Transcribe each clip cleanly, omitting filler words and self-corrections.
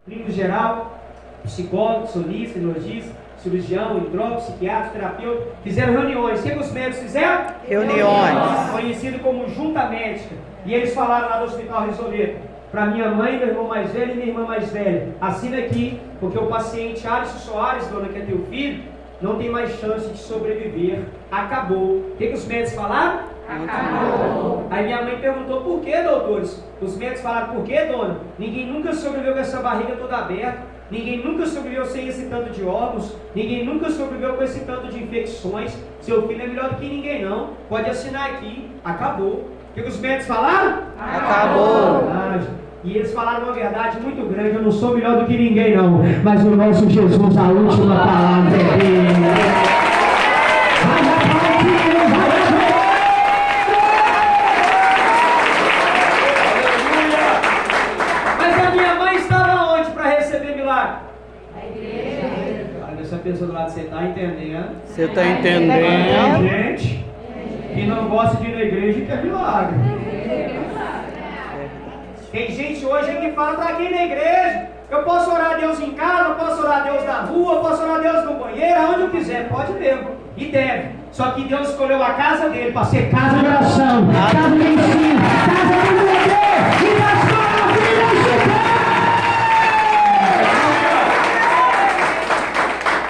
clínico geral, psicólogo, sonista, neurologista, cirurgião, hidrólogo, psiquiatra, terapeuta, fizeram reuniões. O que os médicos fizeram? Reuniões. Conhecido como junta médica. E eles falaram lá do Hospital Risoleto, para minha mãe, meu irmão mais velho e minha irmã mais velha, assina aqui, porque o paciente Alisson Soares, dona, que é teu filho, não tem mais chance de sobreviver. Acabou. O que os médicos falaram? Acabou. Aí minha mãe perguntou, por que, doutores? Os médicos falaram, por que, dona? Ninguém nunca sobreviveu com essa barriga toda aberta, ninguém nunca sobreviveu sem esse tanto de órgãos, ninguém nunca sobreviveu com esse tanto de infecções. Seu filho é melhor do que ninguém não. Pode assinar aqui. Acabou. O que os médicos falaram? Acabou. E eles falaram uma verdade muito grande. Eu não sou melhor do que ninguém não, mas o nosso Jesus, a última palavra é dele. Mas a minha mãe estava onde para receber milagre? Na igreja. Olha, essa pessoa do lado, você está entendendo? Você está entendendo? Tem gente que não gosta de ir na igreja e quer milagre. Tem gente hoje que fala, para quem na igreja? Eu posso orar a Deus em casa, eu posso orar a Deus na rua, eu posso orar a Deus no banheiro, aonde eu quiser, pode mesmo, e deve. Só que Deus escolheu a casa dele para ser casa de oração, casa de ensino, casa de poder e das maravilhas.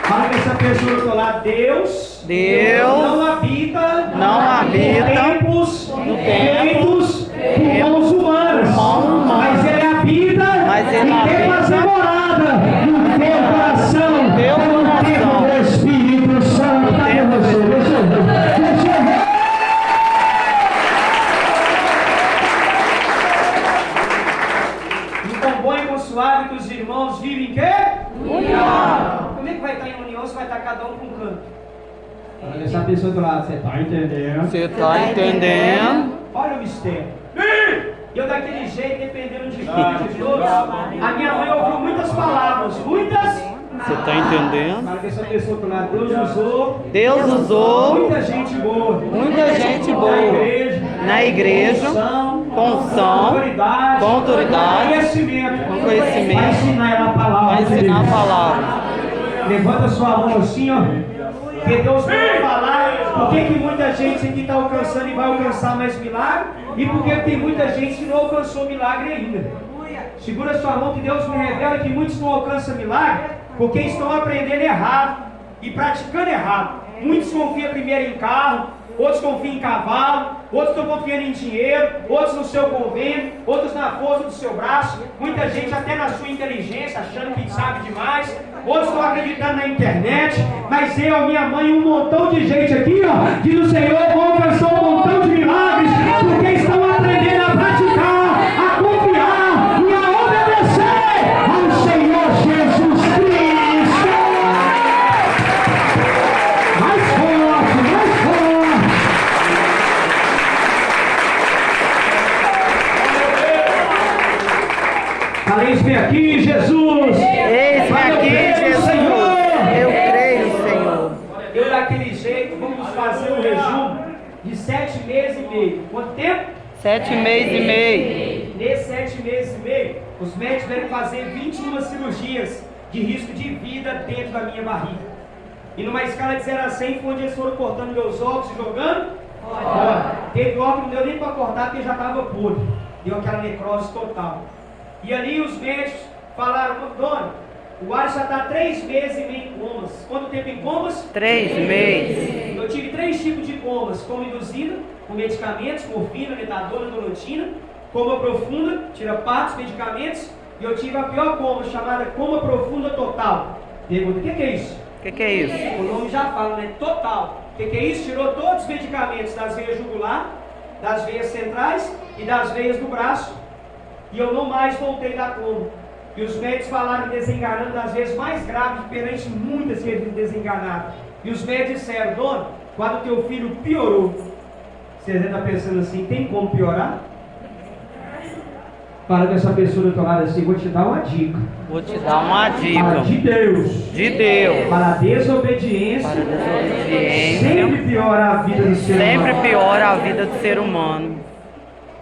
Fala com essa pessoa do outro lado, Deus não habita tempos feitos por mãos humanas, mas Ele habita e tem fazer morada no teu coração, no tempo do Espírito Santo. Cadê você? Deixa eu ver. E com bom e com suave que os irmãos vivem em quê? União. Como é que vai estar em união se vai estar cada um com um canto? Olha essa pessoa do lado, você está entendendo? Você está entendendo? Olha o mistério. Eu daquele jeito, dependendo de quem, de todos, a minha mãe ouviu muitas palavras, muitas. Você está entendendo? Olha essa pessoa do lado, Deus usou muita gente boa na igreja, com unção, com autoridade, com conhecimento, para ensinar ela a palavra. para ensinar a palavra. Levanta sua mão assim, ó. Que Deus vai falar por que muita gente aqui está alcançando e vai alcançar mais milagre, e por que tem muita gente que não alcançou milagre ainda. Segura sua mão que Deus me revela que muitos não alcançam milagre porque estão aprendendo errado e praticando errado. Muitos confiam primeiro em carro, outros confiam em cavalo, outros estão confiando em dinheiro, outros no seu convênio, outros na força do seu braço, muita gente até na sua inteligência, achando que sabe demais, outros estão acreditando na internet, mas eu, minha mãe, um montão de gente aqui, ó, diz o Senhor, vão alcançar um montão de milagres, porque estão aprendendo a praticar, a confiar e a obedecer ao Senhor Jesus Cristo. Mais forte, mais forte. Falei, eis-me aqui, Jesus. Eis-me aqui, Jesus. Eu creio, Senhor. Eu daquele jeito, vamos fazer um resumo de 7 meses e meio. Quanto tempo? 7 meses e meio. Nesses 7 meses e meio, os médicos devem fazer 21 cirurgias de risco de vida dentro da minha barriga. E numa escala de 0 a 100 foi onde eles foram cortando meus óculos e jogando fora. Teve óculos, não deu nem para cortar porque já estava podre. Deu aquela necrose total. E ali os médicos falaram, dona, o Alisson já está 3 meses e meio em comas. Quanto tempo em comas? 3 meses. Eu tive 3 tipos de comas: coma induzida, com medicamentos, morfina, metadona, dolotina; coma profunda, tira partes, medicamentos; e eu tive a pior coma, chamada coma profunda total. Pergunta, o que é isso? O que é isso? O nome já fala, né? Total. O que é isso? Tirou todos os medicamentos das veias jugular, das veias centrais e das veias do braço. E eu não mais voltei da coma. E os médicos falaram desenganando das vezes mais graves perante muitas vezes desenganadas. E os médicos disseram, dona, quando o teu filho piorou, você está pensando assim, tem como piorar? Fala com essa pessoa do outro lado assim, vou te dar uma dica. Vou te dar uma dica. Fala, de Deus. De Deus. Para a desobediência, Para a desobediência. sempre piora a vida do ser humano. Sempre piora a vida do ser humano.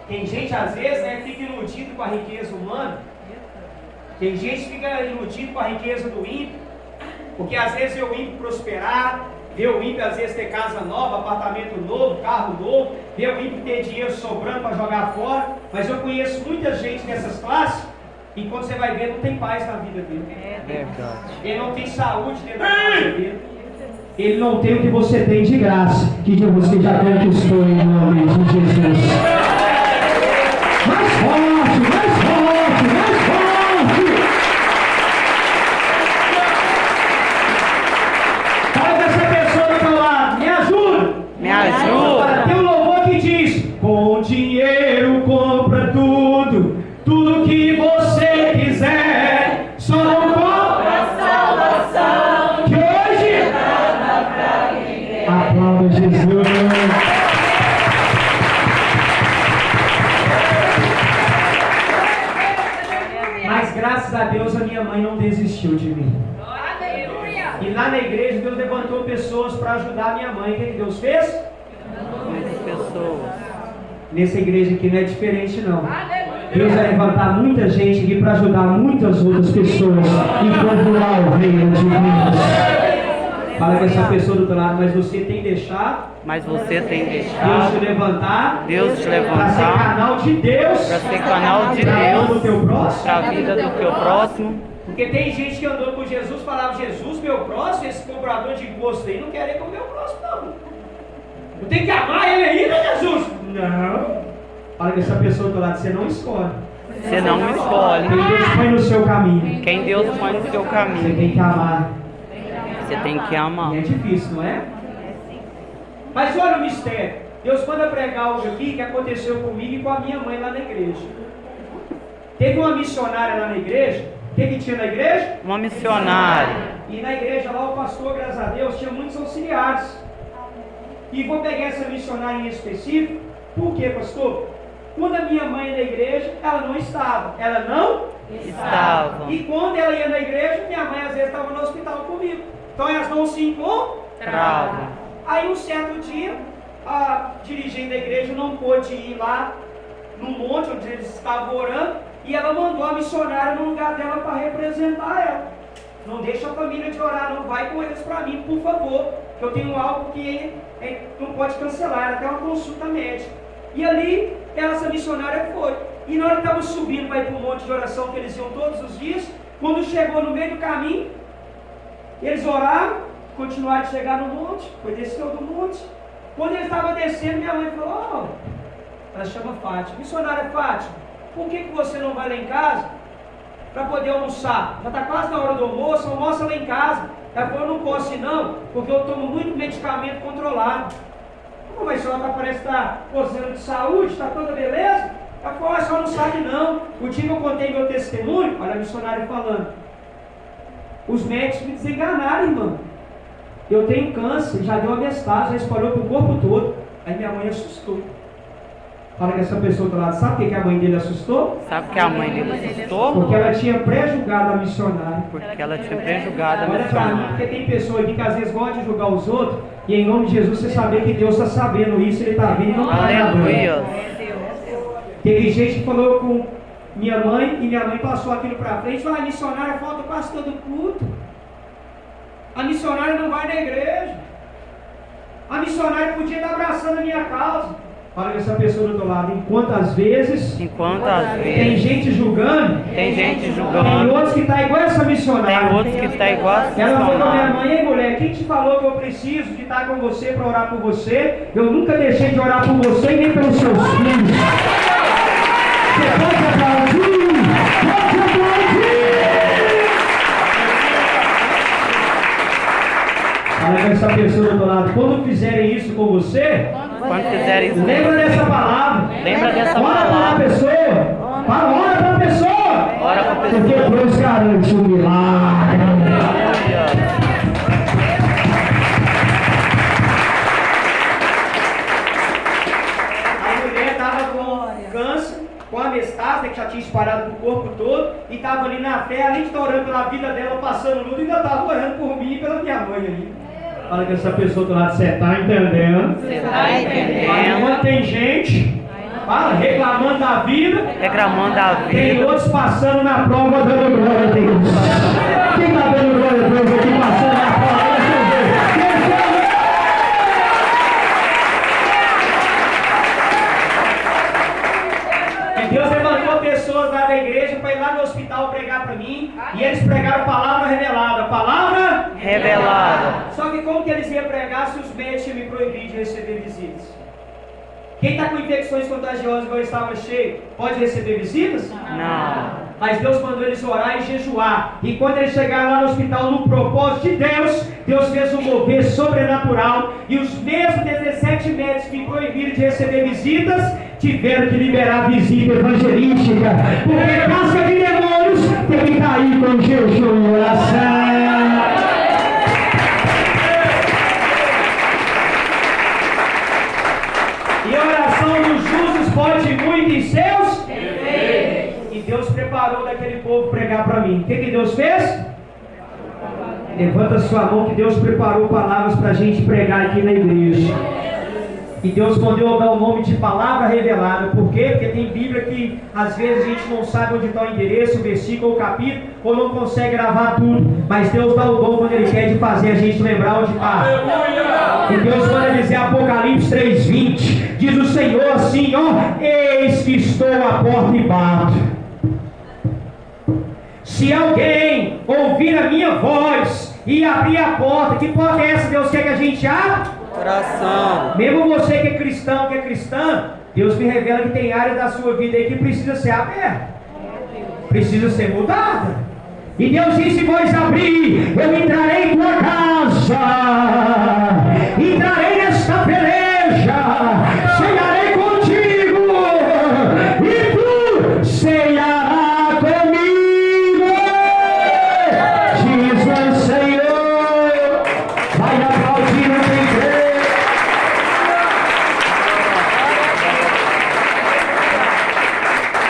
Tem gente, às vezes, né, fica iludido com a riqueza humana Tem gente que fica iludido com a riqueza do ímpio, porque às vezes vê o ímpio prosperar, vê o ímpio às vezes ter casa nova, apartamento novo, carro novo, vê o ímpio ter dinheiro sobrando para jogar fora. Mas eu conheço muita gente dessas classes, e quando você vai ver, não tem paz na vida dele. É verdade. Ele não tem saúde dentro da casa dele. Ele não tem o que você tem de graça, que você já conquistou em nome de Jesus. Mais forte, mais forte, mais forte! Fala com essa pessoa do teu lado, me ajuda! Me ajuda! Tem um louvor que diz: com dinheiro compra tudo, tudo que você quiser, só não compra a salvação. Que hoje aplauda Jesus. Mas graças a Deus a minha mãe não desistiu de mim. E lá na igreja Deus levantou pessoas para ajudar a minha mãe. O que Deus fez? Muitas pessoas. Nessa igreja aqui não é diferente não. Deus vai levantar muita gente aqui para ajudar muitas outras pessoas e popular o reino de Deus. Fala com essa pessoa do outro lado, mas você tem deixado Mas você tem Deus deixado te levantar, Deus te para ser levantar canal de Deus, para ser canal de para a vida Deus do teu próximo. para a vida do teu próximo. Porque tem gente que andou com Jesus, falava: Jesus, meu próximo, esse cobrador de imposto aí, não quer ir com o meu próximo, não. Eu tenho que amar ele aí, né, Jesus? Não. Fala com essa pessoa do lado, você não escolhe. Você não escolhe Quem Deus põe no seu caminho, quem Deus põe no seu você caminho. tem que amar. Você tem que amar. E é difícil, não é? Mas olha o mistério. Deus manda pregar algo aqui que aconteceu comigo e com a minha mãe lá na igreja. Teve uma missionária lá na igreja. O que tinha na igreja? Uma missionária. E na igreja lá o pastor, graças a Deus, tinha muitos auxiliares. E vou pegar essa missionária em específico. Por quê, pastor? Quando a minha mãe ia na igreja, ela não estava. Ela não Estava. E quando ela ia na igreja, minha mãe às vezes estava no hospital comigo. Então elas não se encontravam. Aí um certo dia, a dirigente da igreja não pôde ir lá no monte onde eles estavam orando, e ela mandou a missionária no lugar dela para representar ela. Não deixa a família de orar, não vai com eles para mim, por favor, que eu tenho algo que não pode cancelar, até uma consulta médica. E ali, essa missionária foi. E na hora que estava subindo para ir para o monte de oração que eles iam todos os dias, quando chegou no meio do caminho, eles oraram, continuaram de chegar no monte, foi desceu do monte. Quando ele estava descendo, minha mãe falou: ela chama Fátima, missionária Fátima, por que você não vai lá em casa para poder almoçar? Já está quase na hora do almoço, almoça lá em casa. Ela falou: eu não posso ir não, porque eu tomo muito medicamento controlado. Mas a senhora parece que está gozando de saúde, está toda beleza? Ela falou: a senhora não sabe não. O dia que eu contei meu testemunho, olha a missionária falando, os médicos me desenganaram, irmão. Eu tenho câncer, já deu uma metastase, já espalhou para o corpo todo. Aí minha mãe assustou. Fala que essa pessoa do lado, sabe o que a mãe dele assustou? Sabe que a mãe dele assustou? Porque ela tinha pré-julgado a missionária. Porque ela tinha prejulgado a Olha pra mim, missionária. porque tem pessoa aqui que às vezes gosta de julgar os outros, e em nome de Jesus você saber que Deus está sabendo isso, Ele está vindo e não está Aleluia. Teve gente que falou com minha mãe, e minha mãe passou aquilo para frente, falou: a missionária falta quase todo culto. A missionária não vai na igreja. A missionária podia estar abraçando a minha causa. Fala com essa pessoa do outro lado, enquanto às vezes tem gente julgando, tem outros que estão igual essa missionária. tem outros que estão igual a Ela falou pra minha missionária. mãe: ei mulher, quem te falou que eu preciso de estar com você para orar por você? Eu nunca deixei de orar por você e nem pelos seus filhos. Você pode aplaudir? Pode aplaudir! Fala com essa pessoa do outro lado, quando fizerem isso com você, Quando fizerem isso, lembra dessa palavra. lembra dessa Ora para a palavra. pessoa. Ora para a pessoa. Ora para a Porque pessoa. Deus garante um milagre. Aleluia. A mulher estava com câncer, com a metastase, que já tinha espalhado pro corpo todo, e estava ali na fé, além de estar orando pela vida dela, passando luto, ainda estava orando por mim e pela minha mãe ali. Fala que essa pessoa do lado, você está entendendo? Você está entendendo? Quando tem gente Fala, reclamando da vida. Reclamando da Tem vida. outros passando na prova dando glória a Deus. Quem está dando glória a Deus aqui passando na prova? Deixa eu ver. E Deus levantou pessoas lá da igreja para ir lá no hospital pregar para mim. E eles pregaram palavra revelada. Palavra Revelada. Só que como que eles iam pregar se os médicos iam me proibir de receber visitas? Quem está com infecções contagiosas igual eu estava cheio, pode receber visitas? Não. Mas Deus mandou eles orar e jejuar. E quando eles chegaram lá no hospital, no propósito de Deus, Deus fez um mover sobrenatural. E os mesmos 17 médicos que proibiram de receber visitas, tiveram que liberar visita evangelística. Porque casca de demônios tem que cair com jejum e oração. E a oração dos justos pode muito em seus efeitos. E Deus preparou daquele povo pregar para mim. O que Deus fez? Levanta sua mão que Deus preparou palavras para a gente pregar aqui na igreja. E Deus mandou dar o nome de palavra revelada. Por quê? Porque tem Bíblia que às vezes a gente não sabe onde está o endereço, o versículo, o capítulo, ou não consegue gravar tudo. Mas Deus dá o dom quando Ele quer de fazer a gente lembrar onde está. E Deus manda dizer Apocalipse 3:20. Diz o Senhor assim, ó: eis que estou à porta e bato. Se alguém ouvir a minha voz e abrir a porta, que porta é essa? Deus quer que a gente abra? Coração. Mesmo você que é cristão, que é cristã, Deus me revela que tem área da sua vida aí que precisa ser aberta, precisa ser mudada. E Deus disse: vós abrir, eu entrarei em tua casa, entrarei nesta peleja, cearei contigo, e tu cearás comigo, diz o Senhor. Vai aplaudindo quem crê.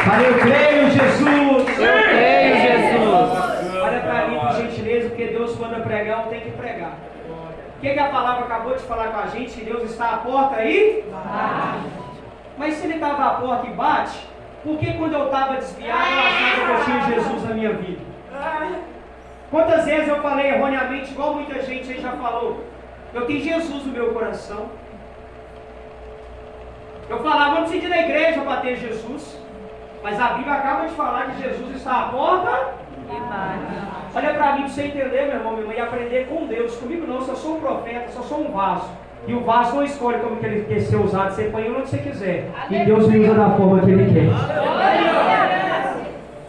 Falei, eu creio, Jesus. Eu creio, Jesus. Olha para mim, por gentileza, porque Deus, quando eu pregar, eu tenho que pregar. O que a palavra acabou de falar com a gente? Que Deus está à porta aí? Mas se Ele estava à porta e bate, por que quando eu estava desviado, eu achava que eu tinha Jesus na minha vida? Quantas vezes eu falei erroneamente, igual muita gente aí já falou, eu tenho Jesus no meu coração. Eu falava, não preciso ir na igreja para ter Jesus. Mas a Bíblia acaba de falar que Jesus está à porta. Olha para mim para você entender, meu irmão, minha irmã, e aprender com Deus. Comigo não, eu só sou um profeta, só sou um vaso. E o vaso não escolhe como que ele quer ser usado. Você põe onde você quiser. E Deus me usa da forma que Ele quer.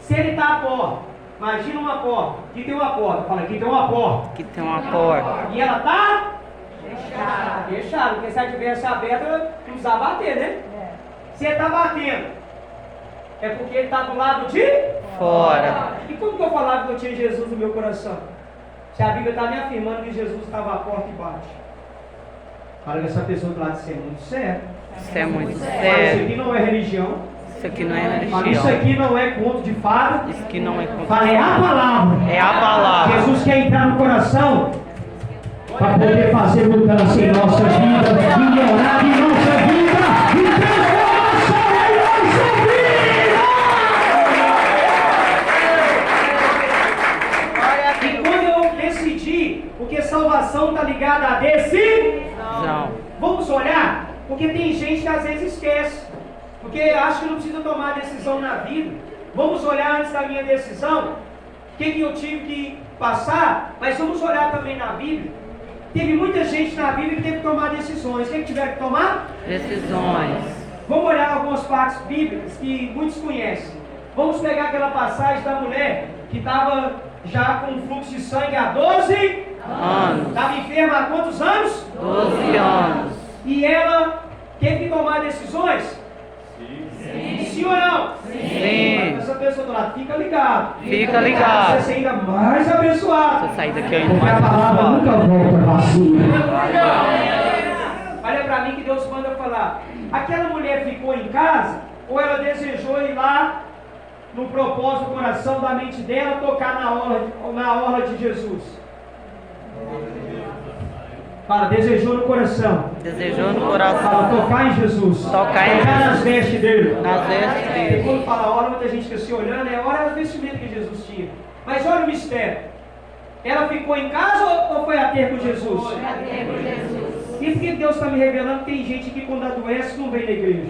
Se Ele está à porta, imagina uma porta. Aqui tem uma porta. Fala, aqui tem uma porta. Aqui tem uma porta. E ela está fechada. Fechada, porque se ela tivesse aberta, não precisava bater, né? Se Ele está batendo, é porque Ele está do lado de Fora. E como que eu falava que eu tinha Jesus no meu coração? Se a Bíblia está me afirmando que Jesus estava à porta e bate. Fala que essa pessoa do lado de ser muito sério. Isso é muito Fala, isso sério. aqui não é religião. Isso aqui não é Fala, isso religião. aqui não é conto de fada. Isso aqui não é Fala, é a palavra. É a palavra. Jesus quer entrar no coração para poder fazer mudança em nossa vida, e melhorar em nossa vida, e transformação em nossa vida. E quando eu decidi, porque salvação está ligada a decisão. Vamos olhar, porque tem gente que às vezes esquece, porque acha que não precisa tomar decisão na vida. Vamos olhar antes da minha decisão, o que eu tive que passar, mas vamos olhar também na Bíblia. Teve muita gente na Bíblia que teve que tomar decisões. Quem tiver que tomar? Decisões. Vamos olhar algumas partes bíblicas que muitos conhecem. Vamos pegar aquela passagem da mulher que estava já com fluxo de sangue há 12 anos. Estava enferma há quantos anos? 12 anos. E ela teve que tomar decisões? Sim ou não? Sim. Essa pessoa do lado, fica ligado. Fica ligado. Você ser ainda mais abençoado. Você sair daqui ainda Porque mais a palavra abençoado. nunca volta vazia. Olha para mim que Deus manda falar. Aquela mulher ficou em casa ou ela desejou ir lá no propósito do coração, da mente dela, tocar na orla de Jesus? Fala, desejou no coração. Desejou no Fala, coração. tocar em Jesus. Tocar em nas Jesus. vestes dele. Nas vestes Porque dele. quando fala hora, muita gente fica se olhando, é hora das vestimentas que Jesus tinha. Mas olha o mistério. Ela ficou em casa ou foi a ter com Jesus? Foi a ter com Jesus. E por que Deus está me revelando que tem gente que quando adoece não vem na igreja?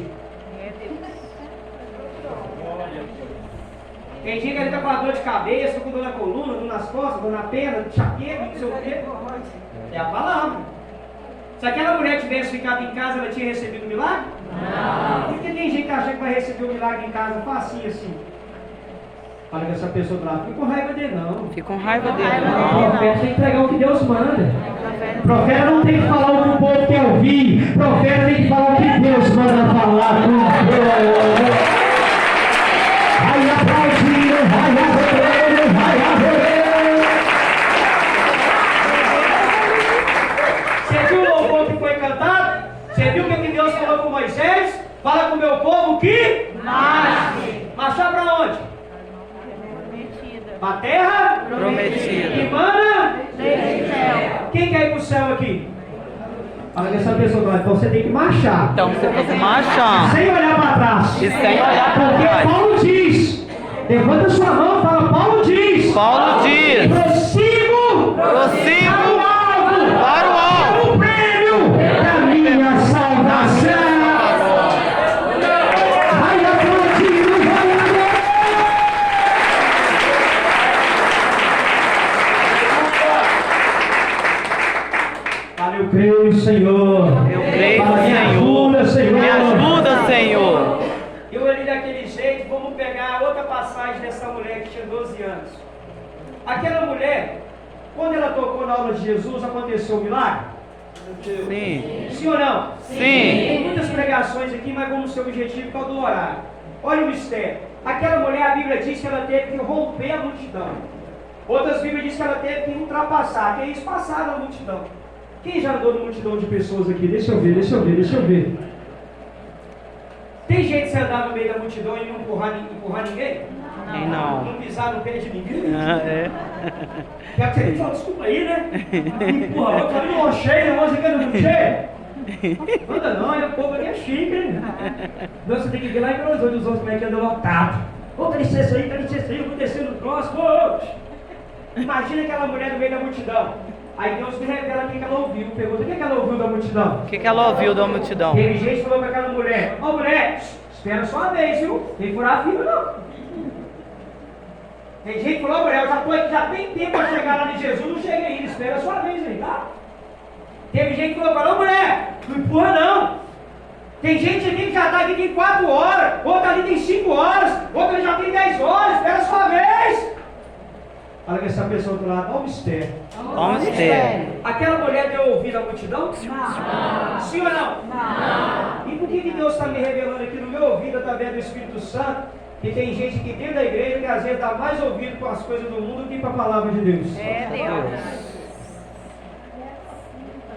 Tem gente que está com a dor de cabeça, com dor na coluna, dor nas costas, dor na perna, chaqueira, não sei o quê. É a palavra. Se aquela mulher tivesse ficado em casa, ela tinha recebido o milagre? Não. Por que tem gente que acha que vai receber o milagre em casa facinho assim? Fala que essa pessoa do lado, fica com raiva dele não. Fica com raiva dele. O profeta tem que entregar o que Deus manda. O profeta não tem que falar o que o povo quer ouvir. O profeta tem que falar o que Deus manda falar. Vai aplaudir, vai adorar, vai adorar. Você viu o louvor que foi cantado? Você viu o que Deus falou com Moisés? Fala com o meu povo que marche. Marchar para onde? A terra Prometida. que mana Desde o céu. Quem quer ir para o céu aqui? Fala que essa pessoa, então você tem que marchar. Então você tem que marchar. Sem olhar para trás. E sem olhar para Porque trás. Paulo diz, levanta sua mão e fala, Paulo diz. Paulo diz. Prossigo Prossigo para o alvo. O prêmio da minha salvação. Vai aplaudindo, vai aplaudindo. Fala, eu creio, Senhor. Eu creio, Fala, me ajuda, Senhor. Me ajuda, Senhor. Eu ali daquele jeito, vamos pegar outra passagem dessa mulher que tinha 12 anos. Aquela mulher, quando ela tocou na aula de Jesus, aconteceu um milagre? Sim. Sim ou não? Sim. Tem muitas pregações aqui, mas vamos ser objetivo para do horário. Olha o mistério. Aquela mulher, a Bíblia diz que ela teve que romper a multidão. Outras Bíblias dizem que ela teve que ultrapassar, que é isso, passar na multidão. Quem já andou numa multidão de pessoas aqui? Deixa eu ver. Tem jeito de você andar no meio da multidão e não empurrar ninguém? Não. Não pisar no pé de ninguém? É. Quer que você fale, desculpa aí, né? Empurra, eu tô ali no cheio, você quer no cheio? Anda não, o povo aqui é chique, né? Não, você tem que ver lá em Belo Horizonte os outros como é que anda lotado. Ô, dá licença aí, eu vou descer no próximo. Imagina aquela mulher no meio da multidão. Aí Deus me revela o que ela ouviu. Pergunta, o que ela ouviu da multidão? O que ela ouviu da multidão? Teve gente que falou para aquela mulher, ô mulher, espera só uma vez, viu? Tem que furar a fila não. Tem gente que falou, mulher, eu já tô aqui, já tem tempo para chegar lá de Jesus, não chega ainda, espera só uma vez aí, tá? Teve gente que falou, ô mulher, não empurra não. Tem gente aqui que já está aqui tem 4 horas, outra ali tem 5 horas, outra já tem 10 horas, espera só uma vez. Olha que essa pessoa do lado, olha o mistério. Vamos ter. Aquela mulher deu ouvido à multidão? Não. Sim ou não? Não. E por que Deus está me revelando aqui no meu ouvido, através do Espírito Santo, que tem gente aqui dentro da igreja que às vezes dá mais ouvido com as coisas do mundo do que com a palavra de Deus? É Deus.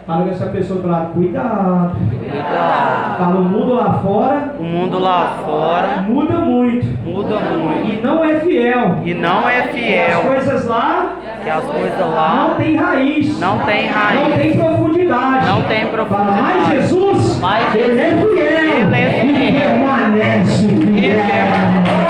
Fala com essa pessoa do lado, cuidado. Cuidado. Fala, o mundo lá fora O mundo lá fora muda muito. muda muito. E não é fiel. E não é As fiel. coisas lá Que as coisas não lá tem raiz. não tem Não raiz. tem profundidade. Não tem Fala, profundidade. mas Jesus, Mas Ele é fiel. Ele é fiel. E permanece fiel.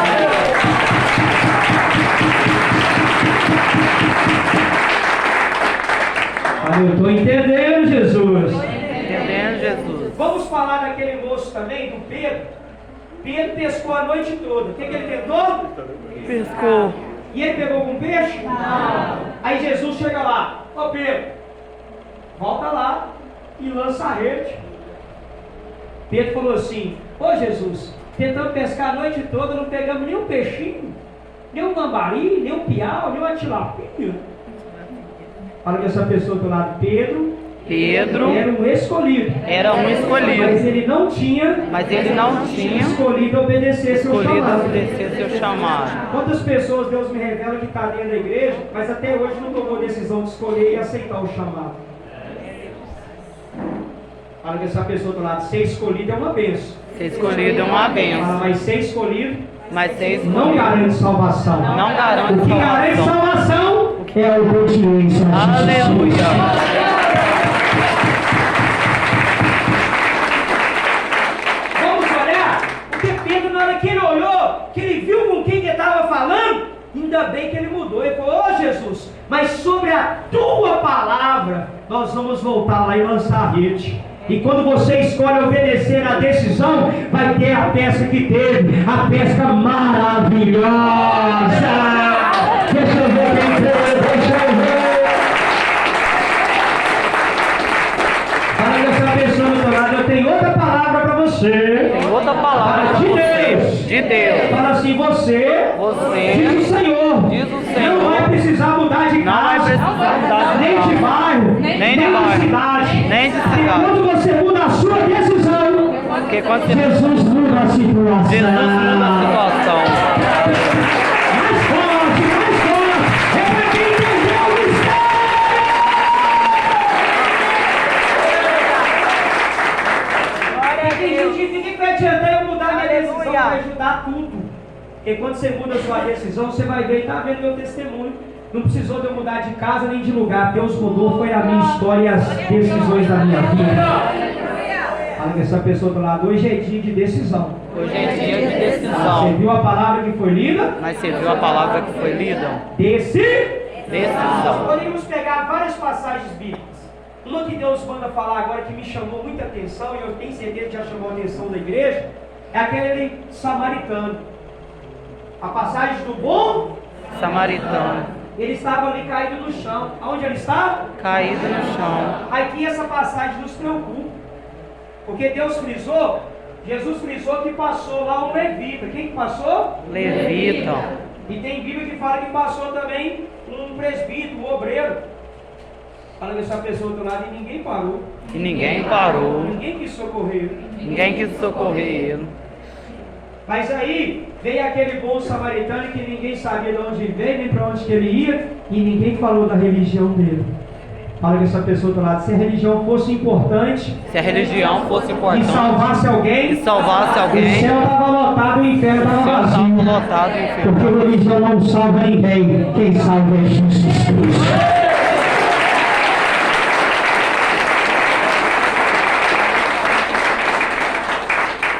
Eu estou entendendo, Jesus. Entendendo, Jesus? Vamos falar daquele moço também, do Pedro. Pedro pescou a noite toda. O que ele tentou? Pescou. E ele pegou com peixe? Não. Aí Jesus chega lá. Ô Pedro, volta lá e lança a rede. Pedro falou assim, ô Jesus, tentamos pescar a noite toda, não pegamos nem um peixinho, nem um gambari, nem um piau, nem uma tilapia. Fala que essa pessoa do lado, Pedro era um escolhido. Era um Mas escolhido. ele não tinha escolhido obedecer seu Escolhido chamado. obedecer seu chamado. Quantas pessoas Deus me revela que está dentro da igreja, mas até hoje não tomou decisão de escolher e aceitar o chamado? Fala que essa pessoa do lado, ser escolhido é uma bênção. Ser escolhido é uma bênção. Mas ser escolhido Mas ser não escolhido garante salvação. não garante O que garante salvação. salvação é a obediência a Jesus. Aleluia. Mas sobre a tua palavra, nós vamos voltar lá e lançar a rede. E quando você escolhe obedecer a decisão, vai ter a pesca que teve, a pesca maravilhosa. Deixa eu ver quem foi, deixa eu ver. Fala dessa pessoa do outro lado, eu tenho outra palavra para você. Tem outra palavra de você. Deus. De Deus. Fala assim, você diz o Senhor, diz o Senhor, não vai precisar mudar de não vai casa, precisar mudar de nem casa, de bairro, nem de de bairro, cidade. nem de E cidade. quando você muda a sua decisão, Porque quando você Jesus muda a situação. Jesus muda a situação. Mais forte, é para quem entendeu o mistério. Tem gente que fica que vai adiantar eu mudar minha decisão, vai ajudar tudo. Porque quando você muda a sua decisão, você vai ver e está vendo meu testemunho. Não precisou de eu mudar de casa nem de lugar. Deus mudou, foi a minha história e as decisões da minha vida. Fala com essa pessoa do lado, hoje é dia de decisão. Hoje é dia de Você decisão. viu a palavra que foi lida? Mas você viu a palavra que foi lida? Decisão. Decisão. Podemos pegar várias passagens bíblicas. Uma que Deus manda falar agora que me chamou muita atenção, e eu tenho certeza que já chamou a atenção da igreja, é aquele samaritano. A passagem do bom Samaritano. ele estava ali caído no chão. Aonde ele estava? Caído no chão. Aqui essa passagem nos preocupa. Porque Deus frisou, Jesus frisou que passou lá um levita. Quem que passou? Levita. E tem Bíblia que fala que passou também um presbítero, um obreiro. Fala dessa pessoa do lado e ninguém parou. E ninguém parou. Ninguém quis socorrer. Ninguém quis socorrer ele. Mas aí veio aquele bom samaritano que ninguém sabia de onde veio, nem para onde que ele ia, e ninguém falou da religião dele. Fala com essa pessoa do lado, se a religião fosse importante, Se a religião fosse e importante salvasse alguém, e salvasse o alguém, céu estava lotado, o inferno o estava céu estava vazio. lotado e enfermo. Porque a religião não salva ninguém, quem salva é Jesus Cristo.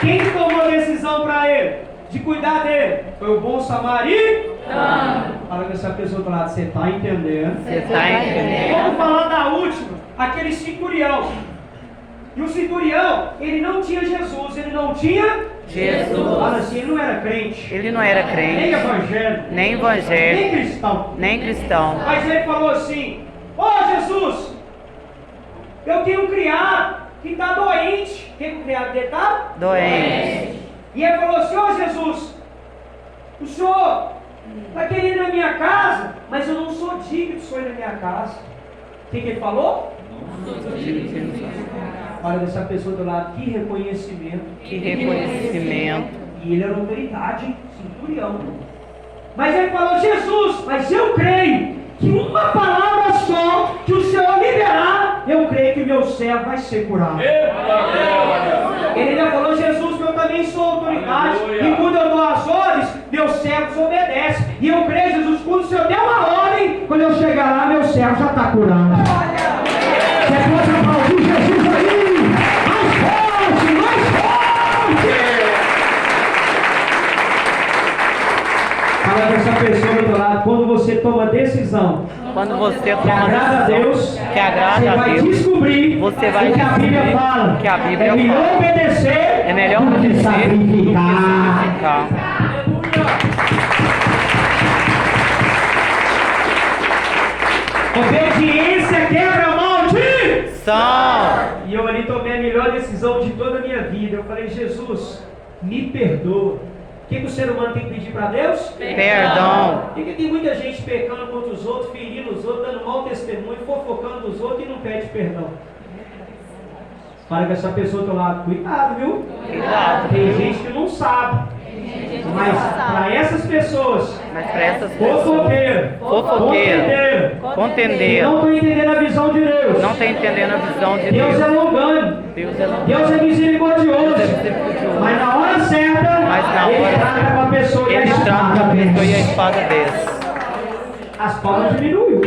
Quem tomou a decisão para ele, de cuidar dele? Foi o bom samaritano. Fala com essa pessoa do lado, você está entendendo? Você está entendendo? Vamos falar da última, aquele centurião. E o centurião, ele não tinha Jesus, ele não tinha Jesus. Fala assim, ele não era crente, Ele não era nem crente, evangélico, nem nem evangélico, cristão. nem cristão. Mas ele falou assim: ó Jesus, eu tenho um criado que está doente. O que o criado dele está? Doente. E ele falou assim: ó Jesus, o senhor está querendo ir na minha casa, mas eu não sou digno de senhor ir na minha casa. O que ele falou? Olha dessa pessoa do lado, que reconhecimento. Que reconhecimento. E ele era autoridade, centurião. Mas ele falou: Jesus, mas eu creio que uma palavra só que o Senhor liberar, eu creio que meu servo vai ser curado. Ele ainda falou: Jesus, eu também sou autoridade, e quando eu dou as ordens, meus servos obedecem. E eu creio, Jesus, quando o Senhor der uma ordem, quando eu chegar lá, meu servo já está curado. Você pode aplaudir Jesus aí? Mais forte, mais forte! Fala dessa pessoa do outro lado, quando você toma decisão Quando você que toma agrada a Deus, decisão que agrada você a vai Deus, descobrir você vai o que a Bíblia descobrir fala. que a Bíblia É melhor fala. obedecer, É melhor do que obedecer do que sacrificar. sacrificar. Obediência quebra a maldição. São. E eu ali tomei a melhor decisão de toda a minha vida. Eu falei: Jesus, me perdoa. O que o ser humano tem que pedir para Deus? Perdão. Porque tem muita gente pecando contra os outros, ferindo os outros, dando mau testemunho, fofocando os outros e não pede perdão. Fala com essa pessoa do lado, cuidado, viu? Cuidado. Tem gente que não sabe. Mas para essas pessoas, Mas para essas pessoas, fofoqueiro, fofoqueiro, que contendeiro, não estão entendendo a visão de Deus. não está entendendo a visão de Deus Deus. é longânimo, Deus é longânimo. Deus é misericordioso. Deus é misericordioso. Mas na hora certa, Mas na ele hora trata com a pessoa e a Ele trata espada a pessoa e a desce. espada desce. As palmas diminuiu.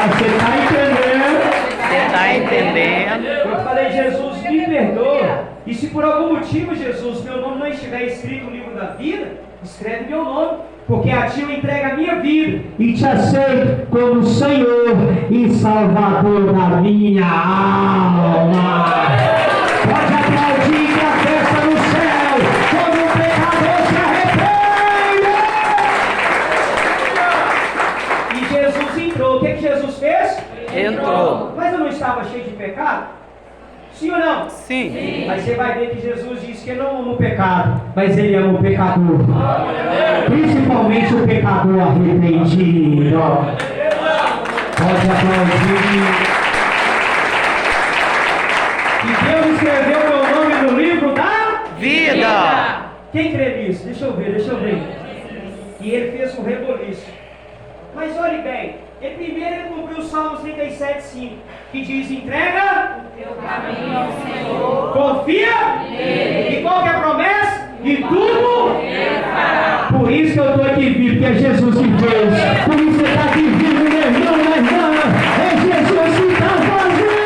Você está entendendo? Você está entendendo? Eu falei: Jesus, me perdoa. E se por algum motivo, Jesus, meu nome não estiver escrito no livro da vida, escreve meu nome, porque a Ti eu entrego a minha vida e te aceito como Senhor e Salvador da minha alma. Pode aplaudir que a festa no céu, quando o pecador se arrepende. E Jesus entrou. O que Jesus fez? Entrou. Mas eu não estava cheio de pecado? Sim ou não? Sim. Mas você vai ver que Jesus disse que ele não ama o pecado, mas ele ama o pecador. Principalmente o pecador arrependido. Pode aplaudir. E Deus escreveu meu nome no livro da Vida. Quem crê nisso? Deixa eu ver. E ele fez um reboliço. Mas olhe bem, primeiro ele cumpriu o Salmo 37:5, que diz: entrega Teu caminho ao Senhor. confia Nele. e qual que é a promessa? E tudo Ele fará. por isso que eu estou aqui vivo, que é Jesus que fez. Por isso você está aqui vivo, meu irmão, minha irmã. É Jesus que está fazendo.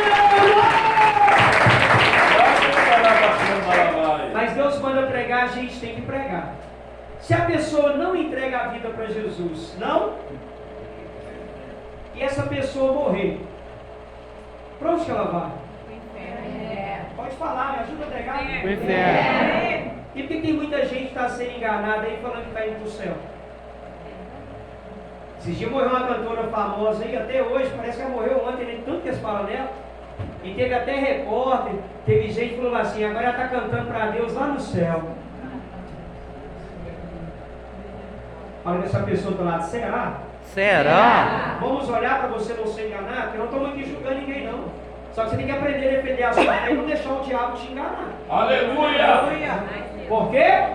Mas Deus manda pregar, a gente tem que pregar. Se a pessoa não entrega a vida para Jesus, não, e essa pessoa morrer, para onde que ela vai? Pode falar, me ajuda a pregar. O inferno. E por que tem muita gente que está sendo enganada aí falando que está indo para o céu? Esses dias morreu uma cantora famosa aí, até hoje, parece que ela morreu ontem, nem tanto que eles falam dela. E teve até repórter, teve gente que falou assim: agora ela está cantando para Deus lá no céu. Olha essa pessoa do lado, será? Será? Vamos olhar para você não ser enganado, porque eu não estou aqui julgando ninguém não. Só que você tem que aprender a defender a sua fé e não deixar o diabo te enganar. Aleluia! Por quê?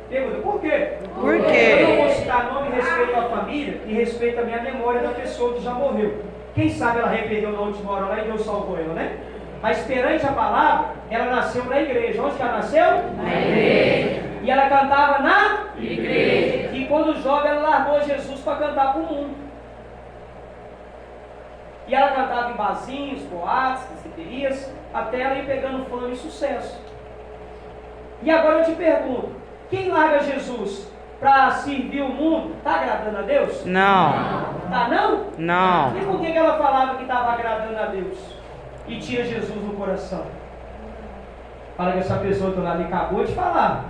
Pergunta, por quê? Por quê? Eu não vou citar nome e respeito à família e respeito também a memória da pessoa que já morreu. Quem sabe ela arrependeu na última hora lá e Deus salvou ela, né? Mas perante a palavra, ela nasceu na igreja. Onde que ela nasceu? Na igreja. E ela cantava na Igreja. E quando jovem ela largou Jesus para cantar para o mundo. E ela cantava em barzinhos, boates, cafeterias, até ela ir pegando fama e sucesso. E agora eu te pergunto, quem larga Jesus para servir o mundo, está agradando a Deus? Não. Tá não? Não. E por que ela falava que estava agradando a Deus? E tinha Jesus no coração? Fala que essa pessoa do lado acabou de falar.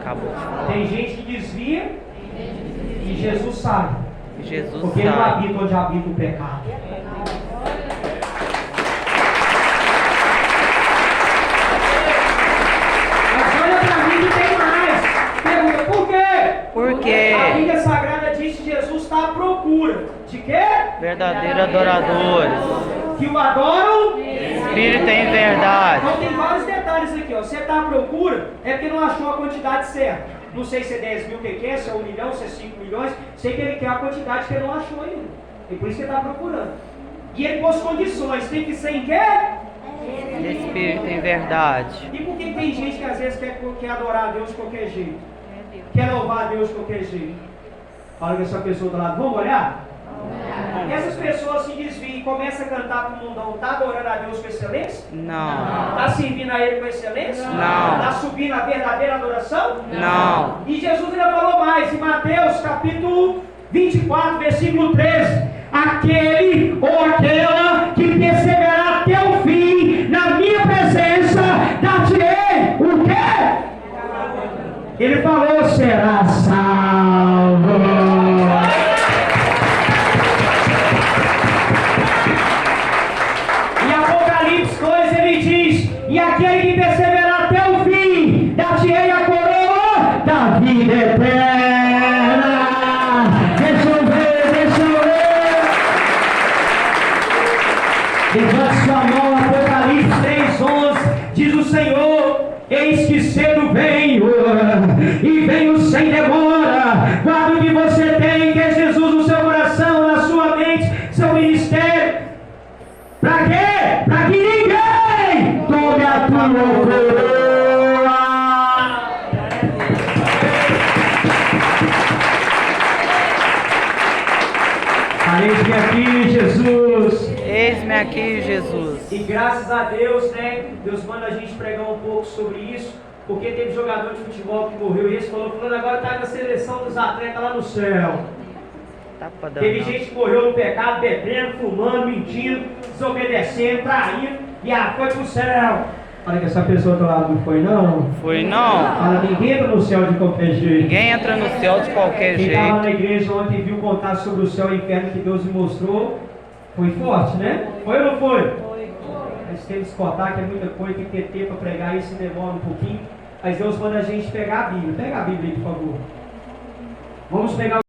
Acabou. Tem gente que desvia e Jesus sabe. Jesus Porque ele não sabe. habita onde habita o pecado. Mas olha para mim que tem mais. Pergunta, por quê? Por quê? A Bíblia Sagrada diz que Jesus está à procura. De quê? Verdadeiros adoradores. Que o adoram. Espírito em verdade. Então tem vários detalhes aqui, ó. Você está à procura, é porque não achou a quantidade certa. Não sei se é 10 mil que quer, se é 1 milhão, se é 5 milhões. Sei que ele quer a quantidade que ele não achou ainda. E por isso que ele está procurando. E ele pôs condições, tem que ser em quê? Espírito em verdade. E por que tem gente que às vezes quer adorar a Deus de qualquer jeito? Quer louvar a Deus de qualquer jeito? Fala com essa pessoa do lado, vamos olhar? Essas pessoas se desviam e começam a cantar para o mundão. Está adorando a Deus com excelência? Não. Está servindo a Ele com excelência? Não. Está subindo a verdadeira adoração? Não. E Jesus ainda falou mais, em Mateus capítulo 24, versículo 13: aquele ou aquela que perseverar até o fim na minha presença, dar-te-ei o quê? Ele falou, será salvo. E Apocalipse 2 ele diz: e aquele que perseverar até o fim, dar-te-ei a coroa da vida eterna. Deixa eu ver. Levante sua mão, Apocalipse 3:11, diz o Senhor: eis que cedo venho, e venho sem demora. aqui, Jesus. E graças a Deus, né? Deus manda a gente pregar um pouco sobre isso, porque teve jogador de futebol que morreu e esse falou, agora tá na seleção dos atletas lá no céu. Tapa Teve danado. gente que morreu no pecado, bebendo, fumando, mentindo, desobedecendo, traindo, e foi pro céu. Fala que essa pessoa do lado não foi, não. Foi não. Fala, ninguém entra no céu de qualquer jeito. Ninguém entra no céu de qualquer Quem estava jeito. na igreja ontem e viu contar sobre o céu e o inferno que Deus me mostrou, foi forte, né? Foi ou não foi? Mas temos que cortar, que é muita coisa, tem que ter tempo para pregar, isso demora um pouquinho. Mas Deus manda a gente pegar a Bíblia. Pega a Bíblia aí, por favor. Vamos pegar